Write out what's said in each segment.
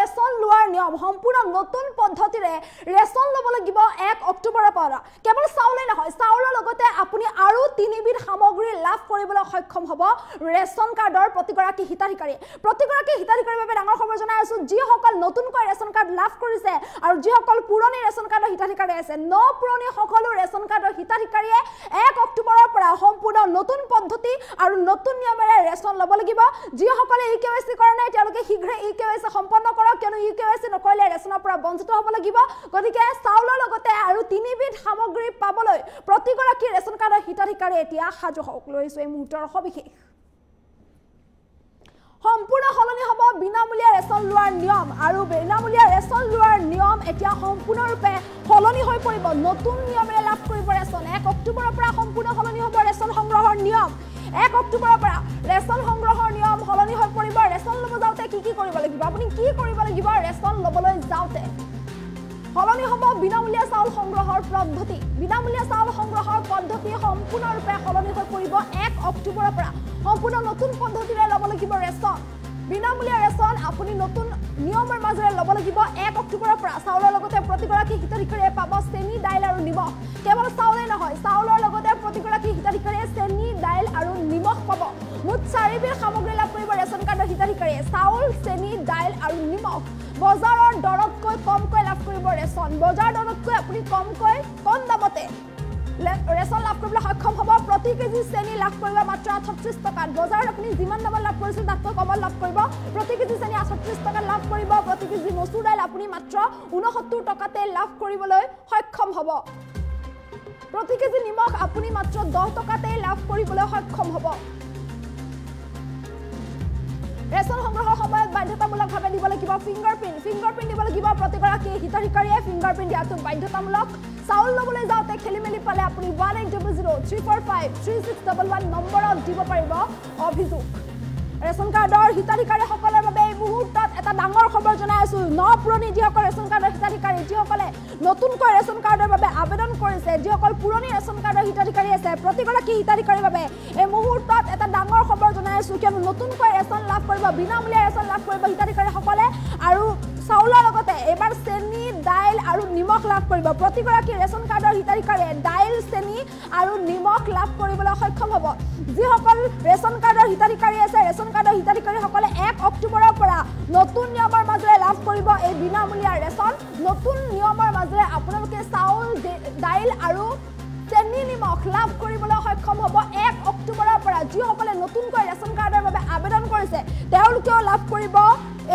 ration লোৱাৰ নিয়ম সম্পূৰ্ণ নতুন পদ্ধতিৰে ৰেচন ল'ব লাগিব 1 অক্টোবৰৰ পৰা কেৱল চাউলেই নহয় চাউলৰ লগতে আপুনি আৰু 3 বিধ সামগ্ৰী লাভ কৰিবলৈ সক্ষম হ'ব ৰেচন কাৰ্ডৰ প্ৰতিগৰাকী হিতাধিকাৰী বাবে ডাঙৰ খবৰ জনাই আছো যিসকল নতুনকৈ ৰেচন কাৰ্ড লাভ কৰিছে আৰু যিসকল পুৰণি ৰেচন কাৰ্ডৰ হিতাধিকাৰী আছে পুৰণি সকলো ৰেচন কাৰ্ডৰ হিতাধিকাৰীয়ে 1 অক্টোবৰৰ পৰা সম্পূৰ্ণ নতুন পদ্ধতি আৰু নতুন নিয়মেৰে ৰেচন ল'ব লাগিব যিসকলে ইকেৱাইসি কৰা নাই তেওঁলোকে শীঘ্ৰে ইকেৱাইসি সম্পন্ন কৰক কিয়নো ইকেৱাইসি নকৰিলে ৰেচনৰ পৰা বঞ্চিত হ'ব লাগিব গতিকে চাউলৰ লগতে আৰু 3 বিধ সামগ্ৰী পাবলৈ প্ৰতিগৰাকী ৰেচন কাৰ্ডৰ হিতাধিকাৰী এতিয়া সাজু হওক লৈছো এই মুহূৰ্তৰ সবিশেষ সম্পূৰ্ণ সলনি হ'ব বিনামূলীয়া ৰেচন লোৱাৰ নিয়ম আৰু বিনামূলীয়া ৰেচন লোৱাৰ নিয়ম এতিয়া সম্পূৰ্ণৰূপে সলনি হৈ পৰিব নতুন নিয়মেৰে লাভ কৰিব ৰেচন 1 অক্টোবৰৰ পৰা সম্পূৰ্ণ সলনি হ'ব ৰেচন সংগ্ৰহৰ নিয়ম 1 অক্টোবৰৰ পৰা ৰেচন সংগ্ৰহৰ নিয়ম সলনি হৈ পৰিব ৰেচন ল'ব যাওঁতে কি কৰিব লাগিব আপুনি কি কৰিব লাগিব ৰেচন ল'বলৈ যাওঁতে সলনি হ'ব বিনামূলীয়া চাউল সংগ্ৰহৰ পদ্ধতি সম্পূৰ্ণৰূপে সলনি হৈ পৰিব 1 অক্টোবৰৰ পৰা সম্পূৰ্ণ নতুন পদ্ধতিৰে ল'ব লাগিব ৰেচন বিনামূলীয়া ৰেচন আপুনি নতুন নিয়মৰ মাজেৰে ল'ব লাগিব 1 অক্টোবৰৰ পৰা চাউলৰ লগতে প্ৰতিগৰাকী হিতাধিকাৰীয়ে পাব চেনি দাইল আৰু নিমখ কেৱল চাউলেই নহয় চাউলৰ লগতে প্ৰতিগৰাকী হিতাধিকাৰীয়ে চেনি দাইল আৰু নিমখ পাব মুঠ 4 বিধ সামগ্ৰী লাভ কৰিব ৰেচন কাৰ্ডৰ হিতাধিকাৰীয়ে চাউল চেনি দাইল আৰু নিমখ বজাৰৰ দৰতকৈ কমকৈ লাভ কৰিব ৰেচন বজাৰ দৰতকৈ আপুনি কম দামতে ৰেচন লাভ কৰিবলৈ সক্ষম হ'ব প্ৰতি কেজি চেনি লাভ কৰিব মাত্ৰ 38 টকাত বজাৰত আপুনি যিমান দামত লাভ কৰিছিল তাতকৈ কমত লাভ কৰিব প্ৰতি কেজি চেনি 38 টকাত লাভ কৰিব প্ৰতি কেজি মচুৰ দাইল আপুনি মাত্ৰ 69 টকাতে লাভ কৰিবলৈ সক্ষম হ'ব প্ৰতি কেজি নিমখ আপুনি মাত্ৰ 10 টকাতে লাভ কৰিবলৈ সক্ষম হ'ব ৰেচন সংগ্ৰহৰ সময়ত বাধ্যতামূলকভাৱে দিব লাগিব ফিংগাৰপ্ৰিণ্ট দিব লাগিব প্ৰতিগৰাকী হিতাধিকাৰীয়ে ফিংগাৰপ্ৰিণ্ট দিয়াটো বাধ্যতামূলক চাউল ল'বলৈ যাওঁতে খেলিমেলি পালে আপুনি 1800-345-3611 নম্বৰত দিব পাৰিব অভিযোগ ৰেচন কাৰ্ডৰ হিতাধিকাৰীসকলৰ বাবে এই মুহূৰ্তত এটা ডাঙৰ খবৰ জনাই আছো পুৰণি যিসকল ৰেচন কাৰ্ডৰ হিতাধিকাৰী যিসকলে নতুনকৈ ৰেচন কাৰ্ডৰ বাবে আবেদন কৰিছে যিসকল পুৰণি ৰেচন কাৰ্ডৰ হিতাধিকাৰী আছে প্ৰতিগৰাকী হিতাধিকাৰীৰ বাবে এই মুহূৰ্তত এটা ডাঙৰ খবৰ জনাই আছো কিয়নো নতুনকৈ ৰেচন লাভ কৰিব বিনামূলীয়া ৰেচন লাভ কৰিব হিতাধিকাৰীসকলে আৰু চাউলৰ লগতে এবাৰ চেনি দাইল আৰু নিমখ লাভ কৰিব প্ৰতিগৰাকী ৰেচন কাৰ্ডৰ হিতাধিকাৰীয়ে দাইল চেনি আৰু নিমখ লাভ কৰিবলৈ সক্ষম হ'ব যিসকল ৰেচন কাৰ্ডৰ হিতাধিকাৰী আছে ৰেচন কাৰ্ডৰ হিতাধিকাৰীসকলে 1 অক্টোবৰৰ পৰা নতুন নিয়মৰ মাজেৰে লাভ কৰিব এই বিনামূলীয়া ৰেচন নতুন নিয়মৰ মাজেৰে আপোনালোকে চাউল দাইল আৰু চেনি নিমখ লাভ কৰিবলৈ সক্ষম হ'ব 1 অক্টোবৰৰ পৰা যিসকলে নতুনকৈ ৰেচন কাৰ্ডৰ বাবে আবেদন কৰিছে তেওঁলোকেও লাভ কৰিব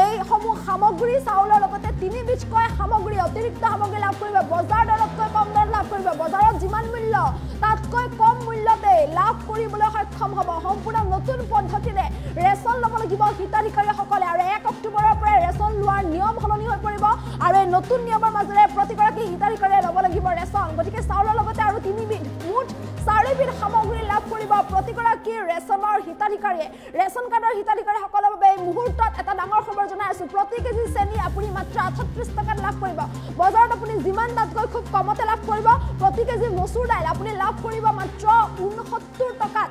এই সমূহ সামগ্ৰী চাউলৰ লগতে 3 বিধকৈ সামগ্ৰী অতিৰিক্ত সামগ্ৰী লাভ কৰিব বজাৰ দৰতকৈ কম দৰত লাভ কৰিব বজাৰত যিমান মূল্য তাতকৈ কম মূল্যতে লাভ কৰিবলৈ সক্ষম হ'ব সম্পূৰ্ণ নতুন পদ্ধতিৰে ৰেচন ল'ব লাগিব হিতাধিকাৰীসকলে আৰু 1 অক্টোবৰৰ পৰা ৰেচন লোৱাৰ নিয়ম সলনি হৈ পৰিব আৰু এই নতুন নিয়মৰ মাজেৰে প্ৰতিগৰাকী হিতাধিকাৰীয়ে ল'ব লাগিব ৰেচন গতিকে চাউলৰ লগতে আৰু 3 বিধ মুঠ 4 বিধ সামগ্ৰী লাভ কৰিব প্ৰতিগৰাকী ৰেচনৰ হিতাধিকাৰীয়ে ৰেচন কাৰ্ডৰ হিতাধিকাৰীসকলৰ বাবে এই মুহূৰ্তত এটা ডাঙৰ খবৰ জনাই আছো প্ৰতি কেজি চেনি আপুনি মাত্ৰ 38 টকাত লাভ কৰিব বজাৰত আপুনি যিমান তাতকৈ খুব কমতে লাভ কৰিব প্ৰতি কেজি মচুৰ দাইল আপুনি লাভ কৰিব মাত্ৰ 69 টকাত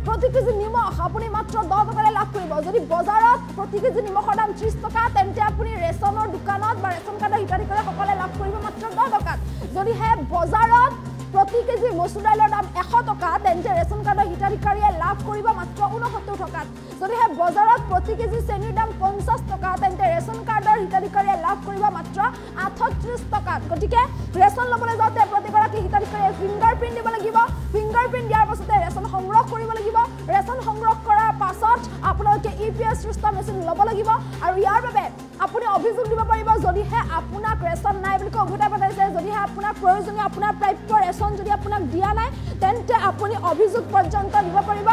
প্ৰতি কেজি নিমখ আপুনি মাত্ৰ 10 টকাৰে লাভ কৰিব যদি বজাৰত প্ৰতি কেজি নিমখৰ দাম 30 টকা তেন্তে আপুনি ৰেচনৰ দোকানত বা ৰেচন কাৰ্ডৰ হিতাধিকাৰীসকলে লাভ কৰিব মাত্ৰ 10 টকাত যদিহে বজাৰত প্ৰতি কেজি মচুৰ দাইলৰ দাম 100 টকা তেন্তে ৰেচন কাৰ্ডৰ হিতাধিকাৰীয়ে লাভ কৰিব মাত্ৰ 69 টকাত যদিহে বজাৰত প্ৰতি কেজি চেনিৰ দাম 50 টকা তেন্তে ৰেচন কাৰ্ডৰ হিতাধিকাৰীয়ে লাভ কৰিব মাত্ৰ 38 টকাত গতিকে ৰেচন ল'বলৈ যাওঁতে প্ৰতিগৰাকী হিতাধিকাৰীয়ে ফিংগাৰপ্ৰিণ্ট দিব লাগিব ফিংগাৰপ্ৰিণ্ট দিয়াৰ পাছতে ৰেচন সংগ্ৰহ কৰিব লাগিব ৰেচন সংগ্ৰহ কৰাৰ পাছত আপোনালোকে ইপিএছ ৰেজিষ্টাৰ মেচিন ল'ব লাগিব আৰু ইয়াৰ বাবে আপুনি অভিযোগ দিব পাৰিব যদিহে আপোনাক ৰেচন নাই বুলি উভতাই পঠাইছে যদিহে আপোনাক প্ৰয়োজনীয় আপোনাৰ প্ৰাপ্য ৰেচন যদি আপোনাক দিয়া নাই তেন্তে আপুনি অভিযোগ পৰ্যন্ত দিব পাৰিব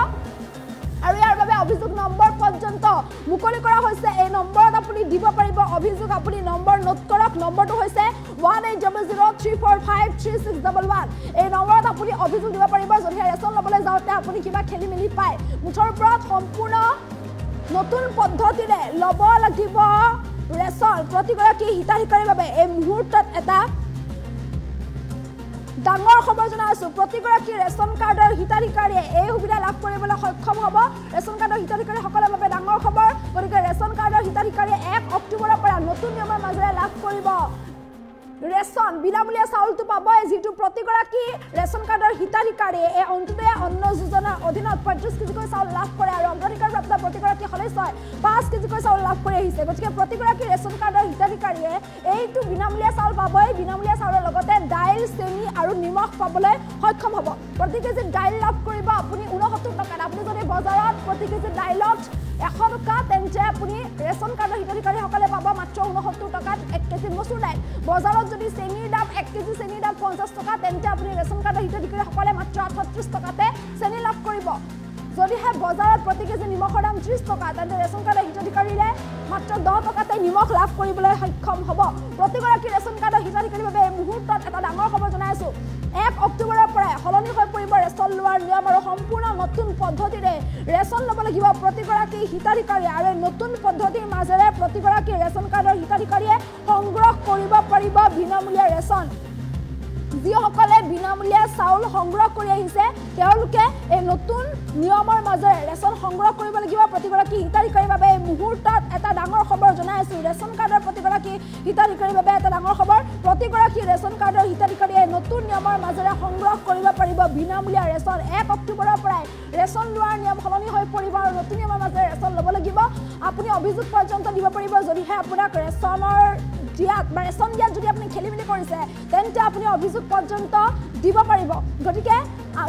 আৰু ইয়াৰ বাবে অভিযোগ নম্বৰ পৰ্যন্ত মুকলি কৰা হৈছে এই নম্বৰত আপুনি দিব পাৰিব অভিযোগ আপুনি নম্বৰ নোট কৰক নম্বৰটো হৈছে 1800-345-3611 এই নম্বৰত আপুনি অভিযোগ দিব পাৰিব যদিহে ৰেচন ল'বলৈ যাওঁতে আপুনি কিবা খেলি মেলি পায় মুঠৰ ওপৰত সম্পূৰ্ণ নতুন পদ্ধতিৰে ল'ব লাগিব ৰেচন প্ৰতিগৰাকী হিতাধিকাৰীৰ বাবে এই মুহূৰ্তত এটা ডাঙৰ খবৰ জনাই আছো প্ৰতিগৰাকী ৰেচন কাৰ্ডৰ হিতাধিকাৰীয়ে এই সুবিধা লাভ কৰিবলৈ সক্ষম হ'ব ৰেচন কাৰ্ডৰ হিতাধিকাৰীসকলৰ বাবে ডাঙৰ খবৰ গতিকে ৰেচন কাৰ্ডৰ হিতাধিকাৰীয়ে 1 অক্টোবৰৰ পৰা নতুন নিয়মৰ মাজেৰে লাভ কৰিব ৰেচন বিনামূলীয়া চাউলটো পাবই যিটো প্ৰতিগৰাকী ৰেচন কাৰ্ডৰ হিতাধিকাৰীয়ে এই অন্তোদয় অন্ন যোজনাৰ অধীনত 35 কেজিকৈ চাউল লাভ কৰে আৰু অগ্ৰাধিকাৰপ্ৰাপ্ত প্ৰতিগৰাকী সদস্যই 5 কেজিকৈ চাউল লাভ কৰি আহিছে গতিকে প্ৰতিগৰাকী ৰেচন কাৰ্ডৰ হিতাধিকাৰীয়ে এইটো বিনামূলীয়া চাউল পাবই বিনামূলীয়া চাউলৰ লগতে দাইল চেনি আৰু নিমখ পাবলৈ সক্ষম হ'ব প্ৰতি কেজি দাইল লাভ কৰিব আপুনি 69 টকাত আপুনি যদি বজাৰত প্ৰতি কেজি দাইলত 100 টকা তেন্তে আপুনি ৰেচন কাৰ্ডৰ হিতাধিকাৰীসকলে পাব মাত্ৰ 69 টকাত 1 কেজি মচুৰ দাইল বজাৰত যদি চেনিৰ দাম 1 কেজি চেনিৰ দাম 50 টকা তেন্তে আপুনি ৰেচন কাৰ্ডৰ হিতাধিকাৰীসকলে মাত্ৰ 38 টকাতে চেনি লাভ কৰিব যদিহে বজাৰত প্ৰতি কেজি নিমখৰ দাম 30 টকা তেন্তে ৰেচন কাৰ্ডৰ হিতাধিকাৰীৰে মাত্ৰ 10 টকাতে নিমখ লাভ কৰিবলৈ সক্ষম হ'ব প্ৰতিগৰাকী ৰেচন কাৰ্ডৰ হিতাধিকাৰীৰ বাবে এই মুহূৰ্তত এটা ডাঙৰ খবৰ জনাইছো 1 অক্টোবৰৰ পৰা সলনি হৈ পৰিব ৰেচন লোৱাৰ নিয়ম আৰু সম্পূৰ্ণ নতুন পদ্ধতিৰে ৰেচন ল'ব লাগিব প্ৰতিগৰাকী হিতাধিকাৰী আৰু নতুন পদ্ধতিৰ মাজেৰে প্ৰতিগৰাকী ৰেচন কাৰ্ডৰ হিতাধিকাৰীয়ে সংগ্ৰহ কৰিব পাৰিব বিনামূলীয়া ৰেচন যিসকলে বিনামূলীয়া চাউল সংগ্ৰহ কৰি আহিছে তেওঁলোকে এই নতুন নিয়মৰ মাজেৰে ৰেচন সংগ্ৰহ কৰিব লাগিব প্ৰতিগৰাকী হিতাধিকাৰীৰ বাবে এই মুহূৰ্তত এটা ডাঙৰ খবৰ জনাইছো ৰেচন কাৰ্ডৰ প্ৰতিগৰাকী হিতাধিকাৰীৰ বাবে এটা ডাঙৰ খবৰ প্ৰতিগৰাকী ৰেচন কাৰ্ডৰ হিতাধিকাৰীয়ে নতুন নিয়মৰ মাজেৰে সংগ্ৰহ কৰিব পাৰিব বিনামূলীয়া ৰেচন 1 অক্টোবৰৰ পৰাই ৰেচন লোৱাৰ নিয়ম সলনি হৈ পৰিব আৰু নতুন নিয়মৰ মাজেৰে ৰেচন ল'ব লাগিব আপুনি অভিযোগ পৰ্যন্ত দিব পাৰিব যদিহে আপোনাক ৰেচনৰ দিয়াত বা ৰেচন দিয়াত যদি আপুনি খেলিমেলি কৰিছে তেন্তে আপুনি অভিযোগ পৰ্যন্ত দিব পাৰিব গতিকে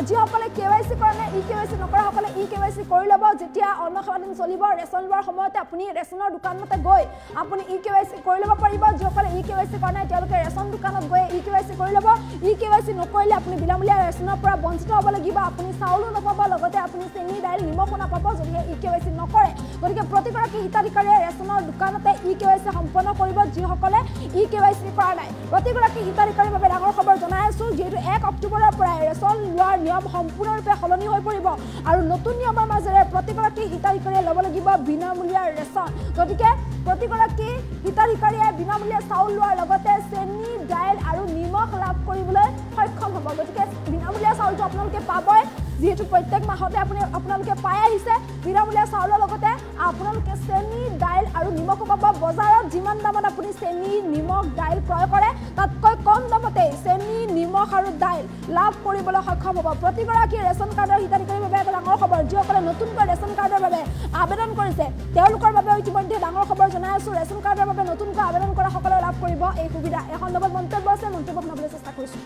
যিসকলে KYC কাৰণে EKYC নকৰাসকলে EKYC কৰি ল'ব যেতিয়া অন্য দিন চলিব ৰেচন লোৱাৰ সময়তে আপুনি ৰেচনৰ দোকানতে গৈ আপুনি EKYC কৰি ল'ব পাৰিব যিসকলে EKYC কৰা নাই তেওঁলোকে ৰেচন দোকানত গৈ EKYC কৰি ল'ব EKYC নকৰিলে আপুনি বিনামূলীয়া ৰেচনৰ পৰা বঞ্চিত হ'ব লাগিব আপুনি চাউলো নাপাব লগতে আপুনি চেনি দাইল নিমখো নাপাব যদিহে EKYC নকৰে গতিকে প্ৰতিগৰাকী হিতাধিকাৰীয়ে ৰেচনৰ দোকানতে EKYC সম্পন্ন কৰিব যিসকলে EKYC কৰা নাই প্ৰতিগৰাকী হিতাধিকাৰীৰ বাবে ডাঙৰ খবৰ জনাই আছো যিহেতু 1 অক্টোবৰৰ পৰা ৰেচন লোৱাৰ নিয়ম সম্পূৰ্ণৰূপে সলনি হৈ পৰিব আৰু নতুন নিয়মৰ মাজেৰে প্ৰতিগৰাকী হিতাধিকাৰীয়ে ল'ব লাগিব বিনামূলীয়া ৰেচন গতিকে প্ৰতিগৰাকী হিতাধিকাৰীয়ে বিনামূলীয়া চাউল লোৱাৰ লগতে চেনি দাইল আৰু নিমখ লাভ কৰিবলৈ সক্ষম হ'ব গতিকে বিনামূলীয়া চাউলটো আপোনালোকে পাবই যেহেতু প্ৰত্যেক মাহতে আপোনালোকে পাই আহিছে বিনামূলীয়া চাউলৰ লগতে আপোনালোকে চেনি দাইল আৰু নিমখ পাব বজাৰত যিমান দামত আপুনি চেনি নিমখ দাইল ক্ৰয় কৰে তাতকৈ কম দামতে চেনি নিমখ আৰু দাইল লাভ কৰিবলৈ সক্ষম হ'ব প্ৰতিগৰাকী ৰেচন কাৰ্ডৰ হিতাধিকাৰীৰ বাবে এটা ডাঙৰ খবৰ যিসকলে নতুনকৈ ৰেচন কাৰ্ডৰ বাবে আবেদন কৰিছে তেওঁলোকৰ বাবে ইতিমধ্যে ডাঙৰ খবৰ জনাই আছো ৰেচন কাৰ্ডৰ বাবে নতুনকৈ আবেদন কৰা সকলে লাভ কৰিব এই সুবিধা এই সন্দৰ্ভত মন্তব্য আছে মন্তব্য শুনাবলৈ চেষ্টা কৰিছো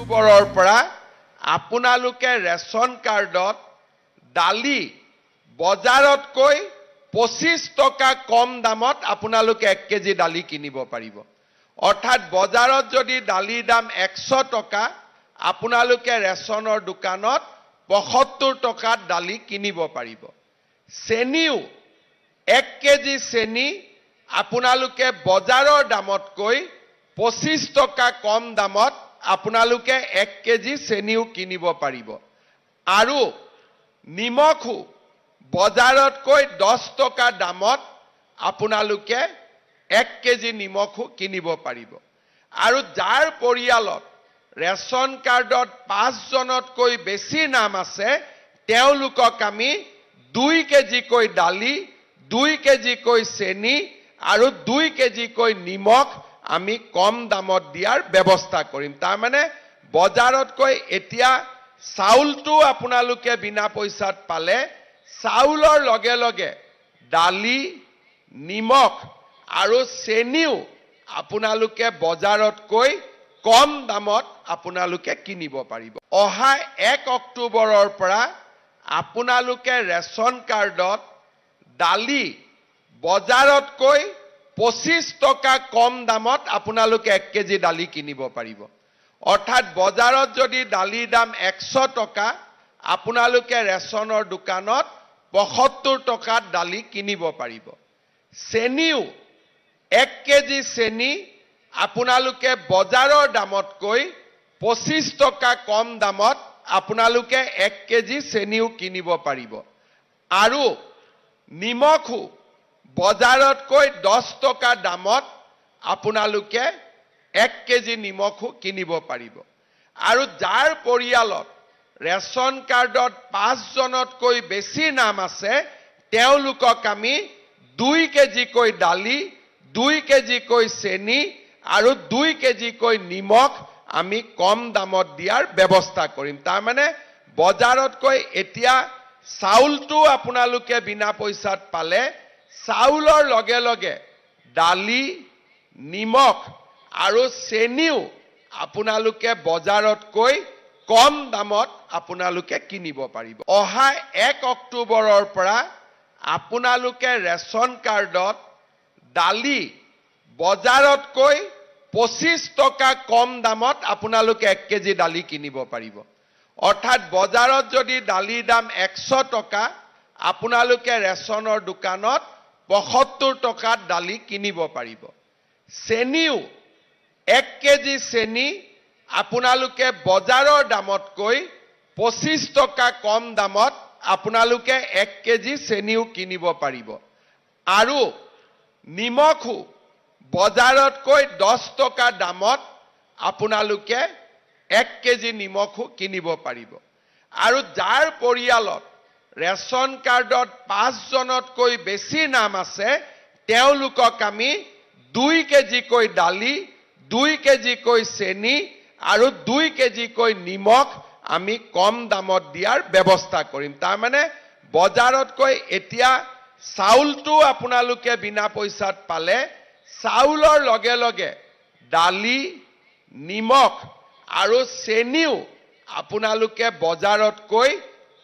অক্টোবৰৰ পৰা আপোনালোকে ৰেচন কাৰ্ডত দালি বজাৰতকৈ 25 টকা কম দামত আপোনালোকে 1 কেজি দালি কিনিব পাৰিব অৰ্থাৎ বজাৰত যদি দালিৰ দাম 100 টকা আপোনালোকে ৰেচনৰ দোকানত 75 টকাত দালি কিনিব পাৰিব চেনিও 1 কেজি চেনি আপোনালোকে বজাৰৰ দামতকৈ 25 টকা কম দামত আপোনালোকে 1 কেজি চেনিও কিনিব পাৰিব আৰু নিমখো বজাৰতকৈ 10 টকা দামত আপোনালোকে 1 কেজি নিমখো কিনিব পাৰিব আৰু যাৰ পৰিয়ালত ৰেচন কাৰ্ডত 5 জনতকৈ বেছি নাম আছে তেওঁলোকক আমি 2 কেজিকৈ দালি 2 কেজিকৈ চেনি আৰু 2 কেজিকৈ নিমখ আমি কম দামত দিয়াৰ ব্যৱস্থা কৰিম তাৰ মানে বজাৰতকৈ এতিয়া চাউলটো আপোনালোকে বিনা পইচাত পালে চাউলৰ লগে লগে দালি নিমখ আৰু চেনিও আপোনালোকে বজাৰতকৈ কম দামত আপোনালোকে কিনিব পাৰিব অহা 1 অক্টোবৰৰ পৰা আপোনালোকে ৰেচন কাৰ্ডত দালি বজাৰতকৈ 25 টকা কম দামত আপোনালোকে 1 কেজি দালি কিনিব পাৰিব অৰ্থাৎ বজাৰত যদি দালিৰ দাম 100 টকা আপোনালোকে ৰেচনৰ দোকানত 75 টকাত দালি কিনিব পাৰিব চেনিও 1 কেজি চেনি আপোনালোকে বজাৰৰ দামতকৈ 25 টকা কম দামত আপোনালোকে 1 কেজি চেনিও কিনিব পাৰিব আৰু নিমখো বজাৰতকৈ 10 টকা দামত আপোনালোকে 1 কেজি নিমখো কিনিব পাৰিব আৰু যাৰ পৰিয়ালত ৰেচন কাৰ্ডত 5 জনতকৈ বেছি নাম আছে তেওঁলোকক আমি 2 কেজিকৈ দালি 2 কেজিকৈ চেনি আৰু 2 কেজিকৈ নিমখ আমি কম দামত দিয়াৰ ব্যৱস্থা কৰিম তাৰ মানে বজাৰতকৈ এতিয়া চাউলটো আপোনালোকে বিনা পইচাত পালে চাউলৰ লগে লগে দালি নিমখ আৰু চেনিও আপোনালোকে বজাৰতকৈ কম দামত আপোনালোকে কিনিব পাৰিব অহা 1 অক্টোবৰৰ পৰা আপোনালোকে ৰেচন কাৰ্ডত দালি বজাৰতকৈ 25 টকা কম দামত আপোনালোকে 1 কেজি দালি কিনিব পাৰিব অৰ্থাৎ বজাৰত যদি দালিৰ দাম 100 টকা আপোনালোকে ৰেচনৰ দোকানত 75 টকাত দালি কিনিব পাৰিব চেনিও 1 কেজি চেনি আপোনালোকে বজাৰৰ দামতকৈ 25 টকা কম দামত আপোনালোকে 1 কেজি চেনিও কিনিব পাৰিব আৰু নিমখো বজাৰতকৈ 10 টকা দামত আপোনালোকে 1 কেজি নিমখো কিনিব পাৰিব আৰু যাৰ পৰিয়ালত ৰেচন কাৰ্ডত 5 জনতকৈ বেছি নাম আছে তেওঁলোকক আমি 2 কেজিকৈ দালি 2 কেজিকৈ চেনি আৰু 2 কেজিকৈ নিমখ আমি কম দামত দিয়াৰ ব্যৱস্থা কৰিম তাৰ মানে বজাৰতকৈ এতিয়া চাউলটো আপোনালোকে বিনা পইচাত পালে চাউলৰ লগে লগে দালি নিমখ আৰু চেনিও আপোনালোকে বজাৰতকৈ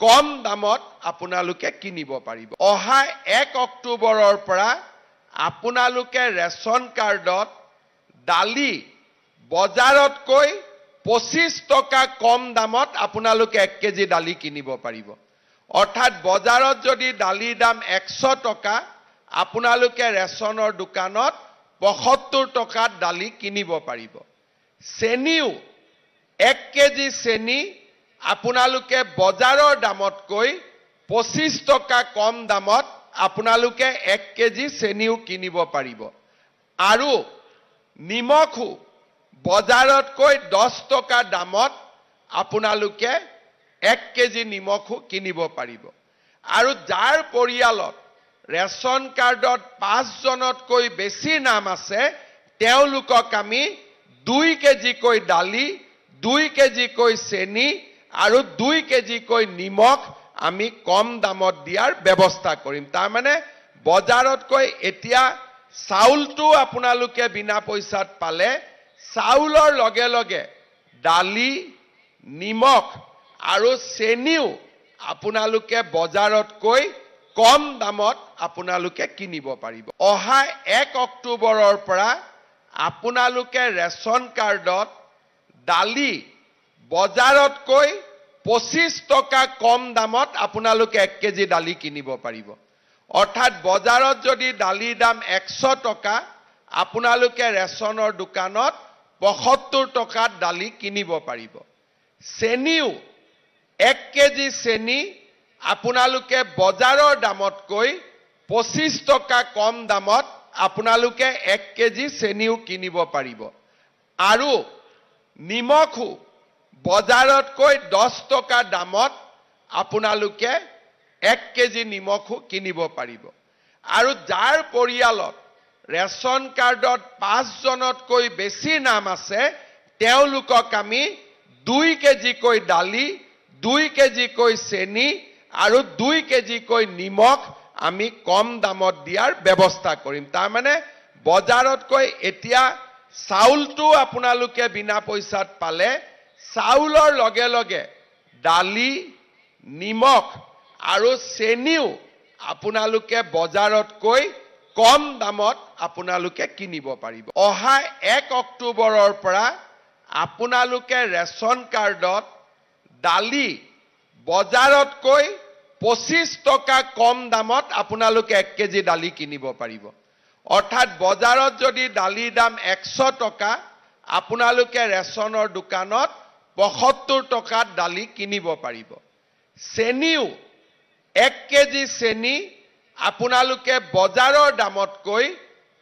কম দামত আপোনালোকে কিনিব পাৰিব অহা 1 অক্টোবৰৰ পৰা আপোনালোকে ৰেচন কাৰ্ডত দালি বজাৰতকৈ 25 টকা কম দামত আপোনালোকে 1 কেজি দালি কিনিব পাৰিব অৰ্থাৎ বজাৰত যদি দালিৰ দাম 100 টকা আপোনালোকে ৰেচনৰ দোকানত 75 টকাত দালি কিনিব পাৰিব চেনিও 1 কেজি চেনি আপোনালোকে বজাৰৰ দামতকৈ 25 টকা কম দামত আপোনালোকে 1 কেজি চেনিও কিনিব পাৰিব আৰু নিমখো বজাৰতকৈ 10 টকা দামত আপোনালোকে 1 কেজি নিমখো কিনিব পাৰিব আৰু যাৰ পৰিয়ালত ৰেচন কাৰ্ডত 5 জনতকৈ বেছি নাম আছে তেওঁলোকক আমি 2 কেজিকৈ দালি 2 কেজিকৈ চেনি আৰু 2 কেজিকৈ নিমখ আমি কম দামত দিয়াৰ ব্যৱস্থা কৰিম তাৰ মানে বজাৰতকৈ এতিয়া চাউলটো আপোনালোকে বিনা পইচাত পালে চাউলৰ লগে লগে দালি নিমখ আৰু চেনিও আপোনালোকে বজাৰতকৈ কম দামত আপোনালোকে কিনিব পাৰিব অহা 1 অক্টোবৰৰ পৰা আপোনালোকে ৰেচন কাৰ্ডত দালি বজাৰতকৈ 25 টকা কম দামত আপোনালোকে 1 কেজি দালি কিনিব পাৰিব অৰ্থাৎ বজাৰত যদি দালিৰ দাম 100 টকা আপোনালোকে ৰেচনৰ দোকানত 75 টকাত দালি কিনিব পাৰিব চেনিও 1 কেজি চেনি আপোনালোকে বজাৰৰ দামতকৈ 25 টকা কম দামত আপোনালোকে 1 কেজি চেনিও কিনিব পাৰিব আৰু নিমখো বজাৰতকৈ 10 টকা দামত আপোনালোকে 1 কেজি নিমখো কিনিব পাৰিব আৰু যাৰ পৰিয়ালত ৰেচন কাৰ্ডত 5 জনতকৈ বেছি নাম আছে তেওঁলোকক আমি 2 কেজিকৈ দালি 2 কেজিকৈ চেনি আৰু 2 কেজিকৈ নিমখ আমি কম দামত দিয়াৰ ব্যৱস্থা কৰিম তাৰ মানে বজাৰতকৈ এতিয়া চাউলটো আপোনালোকে বিনা পইচাত পালে চাউলৰ লগে লগে দালি নিমখ আৰু চেনিও আপোনালোকে বজাৰতকৈ কম দামত আপোনালোকে কিনিব পাৰিব অহা 1 অক্টোবৰৰ পৰা আপোনালোকে ৰেচন কাৰ্ডত দালি বজাৰতকৈ 25 টকা কম দামত আপোনালোকে 1 কেজি দালি কিনিব পাৰিব অৰ্থাৎ বজাৰত যদি দালিৰ দাম 100 টকা আপোনালোকে ৰেচনৰ দোকানত 75 টকাত দালি কিনিব পাৰিব চেনিও 1 কেজি চেনি আপোনালোকে বজাৰৰ দামতকৈ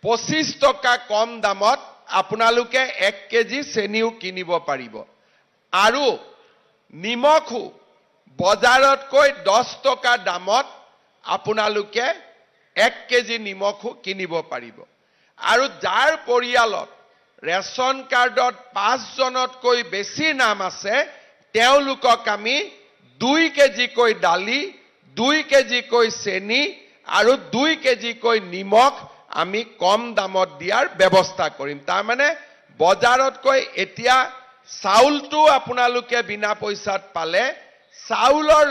25 টকা কম দামত আপোনালোকে 1 কেজি চেনিও কিনিব পাৰিব আৰু নিমখো বজাৰতকৈ 10 টকা দামত আপোনালোকে 1 কেজি নিমখো কিনিব পাৰিব আৰু যাৰ পৰিয়ালত ৰেচন কাৰ্ডত 5 জনতকৈ বেছি নাম আছে তেওঁলোকক আমি 2 কেজিকৈ দালি 2 কেজিকৈ চেনি আৰু 2 কেজিকৈ নিমখ আমি কম দামত দিয়াৰ ব্যৱস্থা কৰিম তাৰ মানে বজাৰতকৈ এতিয়া চাউলটো আপোনালোকে বিনা পইচাত পালে চাউলৰ